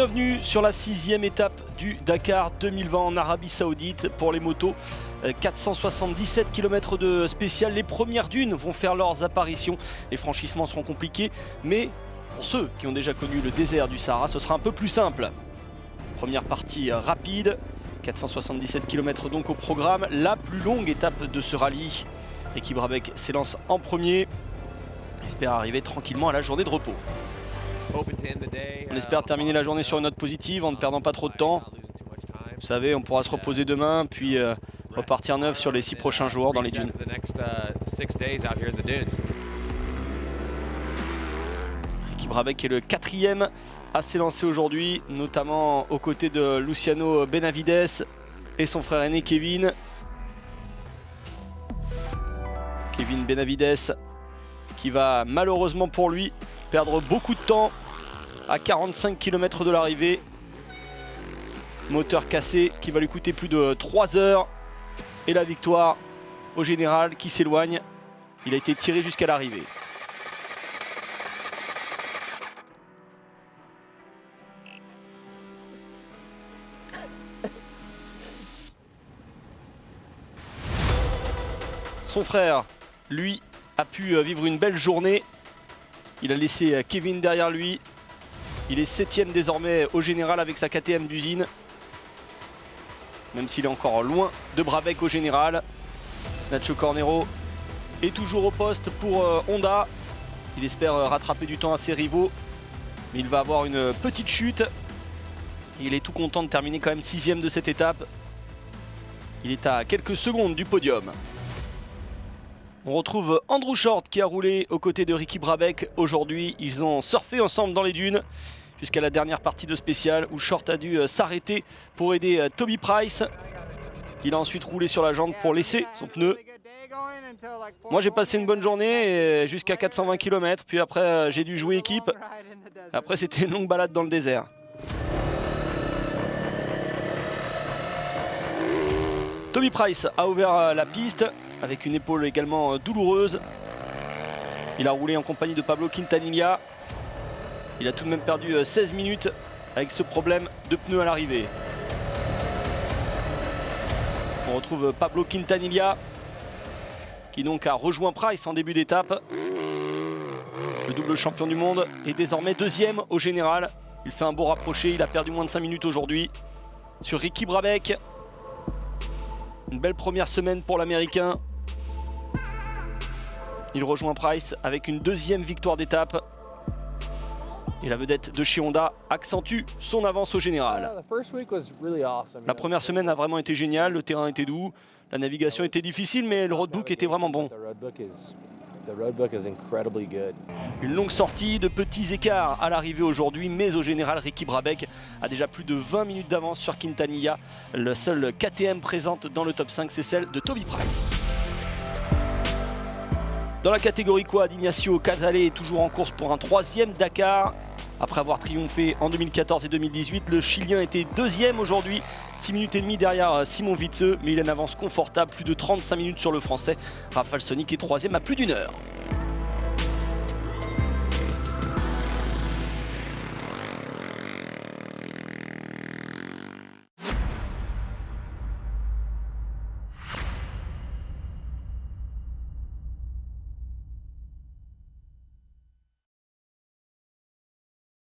Bienvenue sur la 6e étape du Dakar 2020 en Arabie Saoudite pour les motos. 477 km de spécial. Les premières dunes vont faire leurs apparitions. Les franchissements seront compliqués, mais pour ceux qui ont déjà connu le désert du Sahara, ce sera un peu plus simple. Première partie rapide, 477 km donc au programme. La plus longue étape de ce rallye. Ricky Brabec s'élance en premier. Espère arriver tranquillement à la journée de repos. On espère terminer la journée sur une note positive en ne perdant pas trop de temps. Vous savez, on pourra se reposer demain, puis repartir neuf sur les 6 prochains jours dans les dunes. Ricky Brabec est le 4e à s'élancer aujourd'hui, notamment aux côtés de Luciano Benavides et son frère aîné Kevin. Kevin Benavides qui va malheureusement pour lui perdre beaucoup de temps à 45 km de l'arrivée. Moteur cassé qui va lui coûter plus de 3 heures. Et la victoire au général qui s'éloigne. Il a été tiré jusqu'à l'arrivée. Son frère, lui, a pu vivre une belle journée. Il a laissé Kevin derrière lui. Il est 7e désormais au général avec sa KTM d'usine. Même s'il est encore loin de Brabec au général. Nacho Cornero est toujours au poste pour Honda. Il espère rattraper du temps à ses rivaux. Mais il va avoir une petite chute. Il est tout content de terminer quand même 6e de cette étape. Il est à quelques secondes du podium. On retrouve Andrew Short qui a roulé aux côtés de Ricky Brabec aujourd'hui. Ils ont surfé ensemble dans les dunes jusqu'à la dernière partie de spécial où Short a dû s'arrêter pour aider Toby Price. Il a ensuite roulé sur la jambe pour laisser son pneu. Moi j'ai passé une bonne journée jusqu'à 420 km, puis après j'ai dû jouer équipe. Après c'était une longue balade dans le désert. Toby Price a ouvert la piste avec une épaule également douloureuse. Il a roulé en compagnie de Pablo Quintanilla. Il a tout de même perdu 16 minutes avec ce problème de pneus à l'arrivée. On retrouve Pablo Quintanilla qui donc a rejoint Price en début d'étape. Le double champion du monde est désormais 2e au général. Il fait un beau rapproché, il a perdu moins de 5 minutes aujourd'hui sur Ricky Brabec. Une belle première semaine pour l'Américain. Il rejoint Price avec une 2e victoire d'étape. Et la vedette de chez Honda accentue son avance au général. La première semaine a vraiment été géniale, le terrain était doux, la navigation était difficile, mais le roadbook était vraiment bon. Une longue sortie, de petits écarts à l'arrivée aujourd'hui, mais au général, Ricky Brabec a déjà plus de 20 minutes d'avance sur Quintanilla. La seule KTM présente dans le top 5, c'est celle de Toby Price. Dans la catégorie quad, Ignacio Casale est toujours en course pour un 3e Dakar. Après avoir triomphé en 2014 et 2018, le Chilien était 2e aujourd'hui, 6 minutes et demie derrière Simon Witzeux, mais il a une avance confortable, plus de 35 minutes sur le Français. Rafał Sonik est 3e à plus d'1 heure.